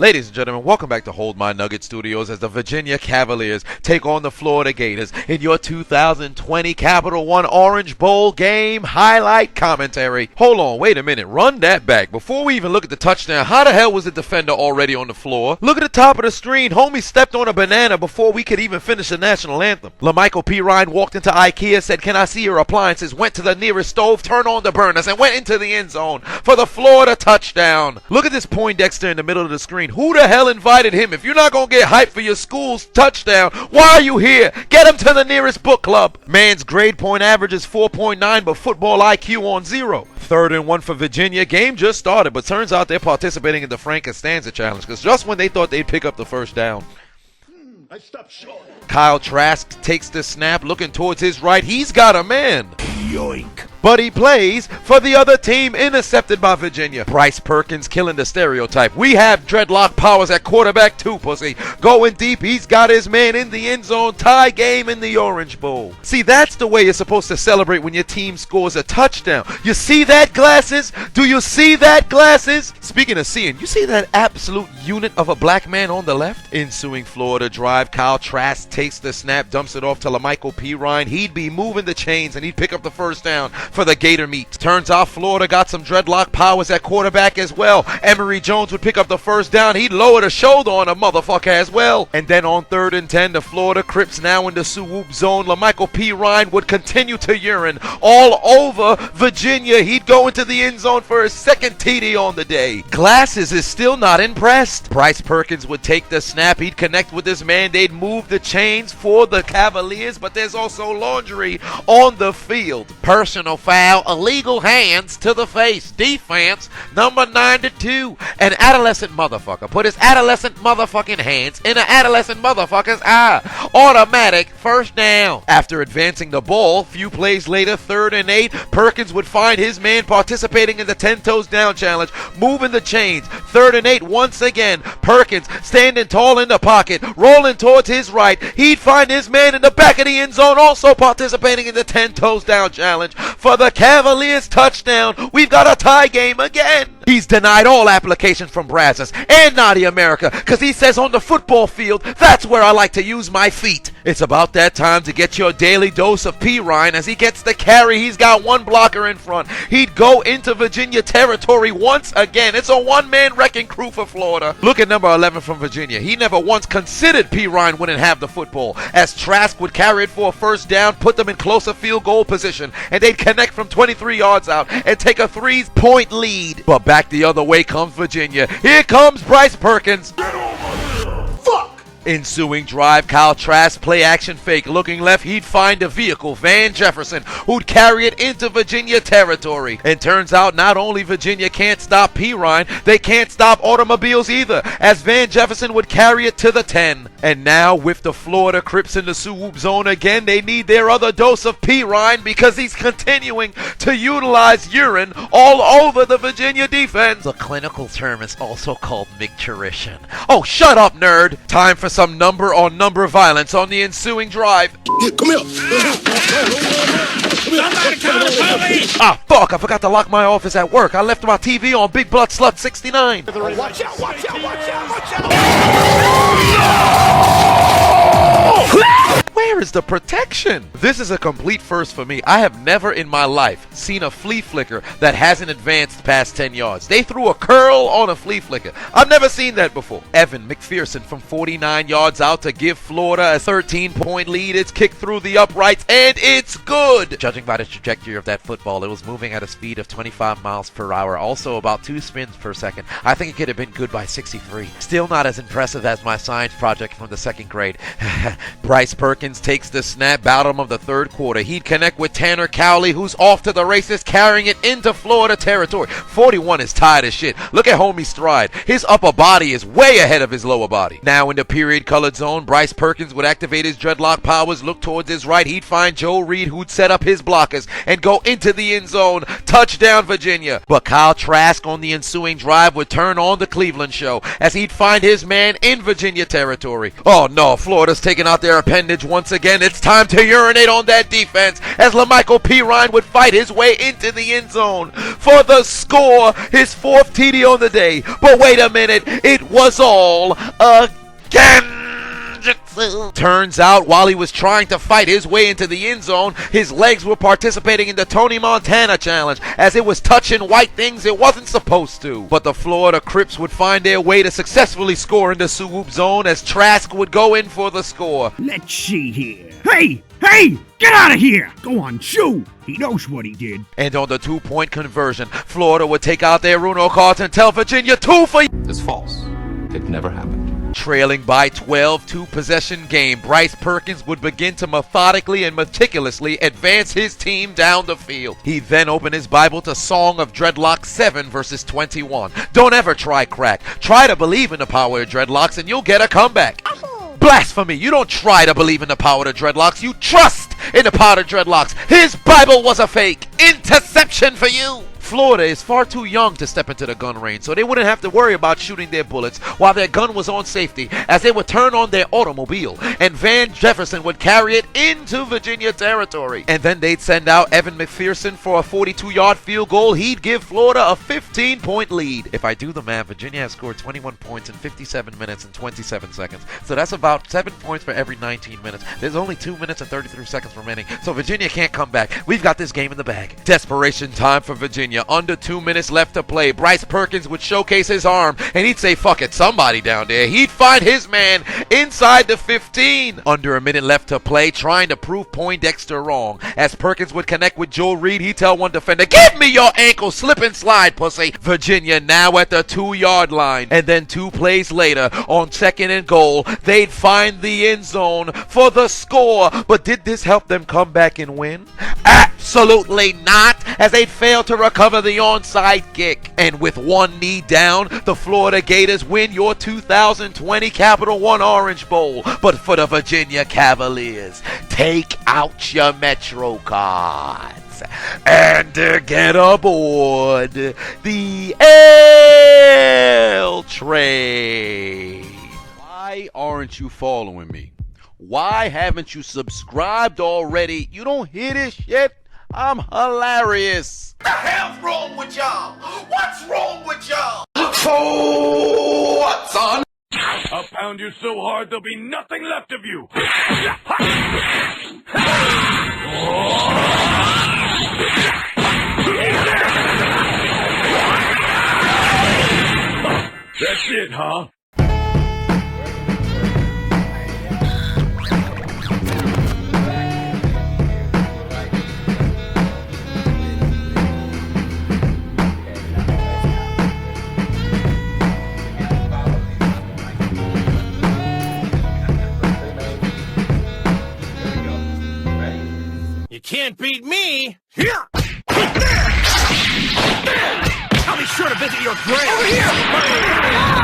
Ladies and gentlemen, welcome back to Hold My Nugget Studios as the Virginia Cavaliers take on the Florida Gators in your 2020 Capital One Orange Bowl game highlight commentary. Hold on, wait a minute, run that back. Before we even look at the touchdown, how the hell was the defender already on the floor? Look at the top of the screen, homie stepped on a banana before we could even finish the national anthem. LaMichael P. Ryan walked into IKEA, said, "Can I see your appliances?" Went to the nearest stove, turned on the burners, and went into the end zone for the Florida touchdown. Look at this Poindexter in the middle of the screen. Who the hell invited him? If you're not going to get hyped for your school's touchdown, why are you here? Get him to the nearest book club. Man's grade point average is 4.9, but football IQ on 0. 3rd and 1 for Virginia. Game just started, but turns out they're participating in the Frank Costanza challenge because just when they thought they'd pick up the first down, I stopped short. Kyle Trask takes the snap, looking towards his right. He's got a man. Yoink. But he plays for the other team, intercepted by Virginia. Bryce Perkins killing the stereotype. We have dreadlock powers at quarterback too, pussy. Going deep, he's got his man in the end zone. Tie game in the Orange Bowl. See, that's the way you're supposed to celebrate when your team scores a touchdown. You see that, Glasses? Do you see that, Glasses? Speaking of seeing, you see that absolute unit of a black man on the left? Ensuing Florida drive, Kyle Trask takes the snap, dumps it off to LaMichael P. Ryan. He'd be moving the chains and he'd pick up the first down for the Gator meat. Turns out Florida got some dreadlock powers at quarterback as well. Emory Jones would pick up the first down. He'd lower the shoulder on a motherfucker as well. And then on 3rd and 10, the Florida Crips now in the swoop zone. LaMichael P. Ryan would continue to urine all over Virginia. He'd go into the end zone for his second TD on the day. Glasses is still not impressed. Bryce Perkins would take the snap. He'd connect with his man. They'd move the chains for the Cavaliers, but there's also laundry on the field. Personal foul, illegal hands to the face. Defense, number 92. An adolescent motherfucker put his adolescent motherfucking hands in an adolescent motherfucker's eye. Automatic first down. After advancing the ball, few plays later, 3rd and 8, Perkins would find his man participating in the 10 toes down challenge, moving the chains. 3rd and 8 once again. Perkins standing tall in the pocket, rolling towards his right. He'd find his man in the back of the end zone, also participating in the 10 toes down challenge for the Cavaliers touchdown. We've got a tie game again. He's denied all applications from Brazos and Naughty America because he says on the football field, that's where I like to use my feet. It's about that time to get your daily dose of P. Ryan as he gets the carry. He's got one blocker in front. He'd go into Virginia territory once again. It's a one-man wrecking crew for Florida. Look at number 11 from Virginia. He never once considered P. Ryan wouldn't have the football as Trask would carry it for a first down, put them in closer field goal position, and they'd connect from 23 yards out and take a 3-point lead. But back the other way comes Virginia. Here comes Bryce Perkins. Fuck! Ensuing drive, Kyle Trask, play action fake, looking left, he'd find a vehicle, Van Jefferson, who'd carry it into Virginia territory. And turns out not only Virginia can't stop P. Ryan, they can't stop automobiles either, as Van Jefferson would carry it to the 10. And now with the Florida Crips in the swoop zone again, they need their other dose of P. Ryan because he's continuing to utilize urine all over the Virginia defense. The clinical term is also called micturition. Oh, shut up, nerd. Time for some number-on-number violence on the ensuing drive. Yeah, come here. Somebody call the police! Ah, fuck, I forgot to lock my office at work. I left my TV on Big Blood Slut 69. Watch out, watch out, watch out, watch out! Where is the protection? This is a complete first for me. I have never in my life seen a flea flicker that hasn't advanced past 10 yards. They threw a curl on a flea flicker. I've never seen that before. Evan McPherson from 49 yards out to give Florida a 13-point lead. It's kicked through the uprights, and it's good. Judging by the trajectory of that football, it was moving at a speed of 25 miles per hour, also about 2 spins per second. I think it could have been good by 63. Still not as impressive as my science project from the 2nd grade. Bryce Perkins takes the snap, bottom of the 3rd quarter. He'd connect with Tanner Cowley, who's off to the races, carrying it into Florida territory. 41 is tired as shit. Look at homie's stride. His upper body is way ahead of his lower body. Now in the period-colored zone, Bryce Perkins would activate his dreadlock powers, look towards his right. He'd find Joe Reed, who'd set up his blockers and go into the end zone. Touchdown, Virginia. But Kyle Trask on the ensuing drive would turn on the Cleveland show as he'd find his man in Virginia territory. Oh no, Florida's taking out their appendage once again. again. It's time to urinate on that defense as LaMichael Pirine would fight his way into the end zone for the score, his 4th TD on the day. But wait a minute, it was all again. Turns out, while he was trying to fight his way into the end zone, his legs were participating in the Tony Montana challenge, as it was touching white things it wasn't supposed to. But the Florida Crips would find their way to successfully score in the swoop zone as Trask would go in for the score. Let's see here. Hey! Get out of here! Go on, shoo! He knows what he did. And on the 2-point conversion, Florida would take out their Uno cards and tell Virginia 2 for... It's false. It never happened. Trailing by 12, 2-possession game, Bryce Perkins would begin to methodically and meticulously advance his team down the field. He then opened his Bible to Song of Dreadlocks 7 verses 21. Don't ever try crack. Try to believe in the power of dreadlocks and you'll get a comeback. Blasphemy! You don't try to believe in the power of dreadlocks. You trust in the power of dreadlocks. His Bible was a fake. Interception for you. Florida is far too young to step into the gun range, so they wouldn't have to worry about shooting their bullets while their gun was on safety, as they would turn on their automobile, and Van Jefferson would carry it into Virginia territory. And then they'd send out Evan McPherson for a 42-yard field goal. He'd give Florida a 15-point lead. If I do the math, Virginia has scored 21 points in 57 minutes and 27 seconds, so that's about 7 points for every 19 minutes. There's only 2 minutes and 33 seconds remaining, so Virginia can't come back. We've got this game in the bag. Desperation time for Virginia. Under 2 minutes left to play. Bryce Perkins would showcase his arm, and he'd say, fuck it, somebody down there. He'd find his man inside the 15. Under a minute left to play, trying to prove Poindexter wrong. As Perkins would connect with Joe Reed, he'd tell one defender, give me your ankle, slip and slide, pussy. Virginia now at the 2-yard line. And then 2 plays later, on 2nd and goal, they'd find the end zone for the score. But did this help them come back and win? Absolutely not, as they'd failed to recover the onside kick. And with one knee down, the Florida Gators win your 2020 Capital One Orange Bowl. But for the Virginia Cavaliers, take out your Metro cards and get aboard the L train. Why aren't you following me? Why haven't you subscribed already? You don't hear this shit? I'm hilarious. What the hell's wrong with y'all? What's wrong with y'all? So what's on? I'll pound you so hard there'll be nothing left of you. That's it, huh? You can't beat me. I'll be sure to visit your grave. Over here.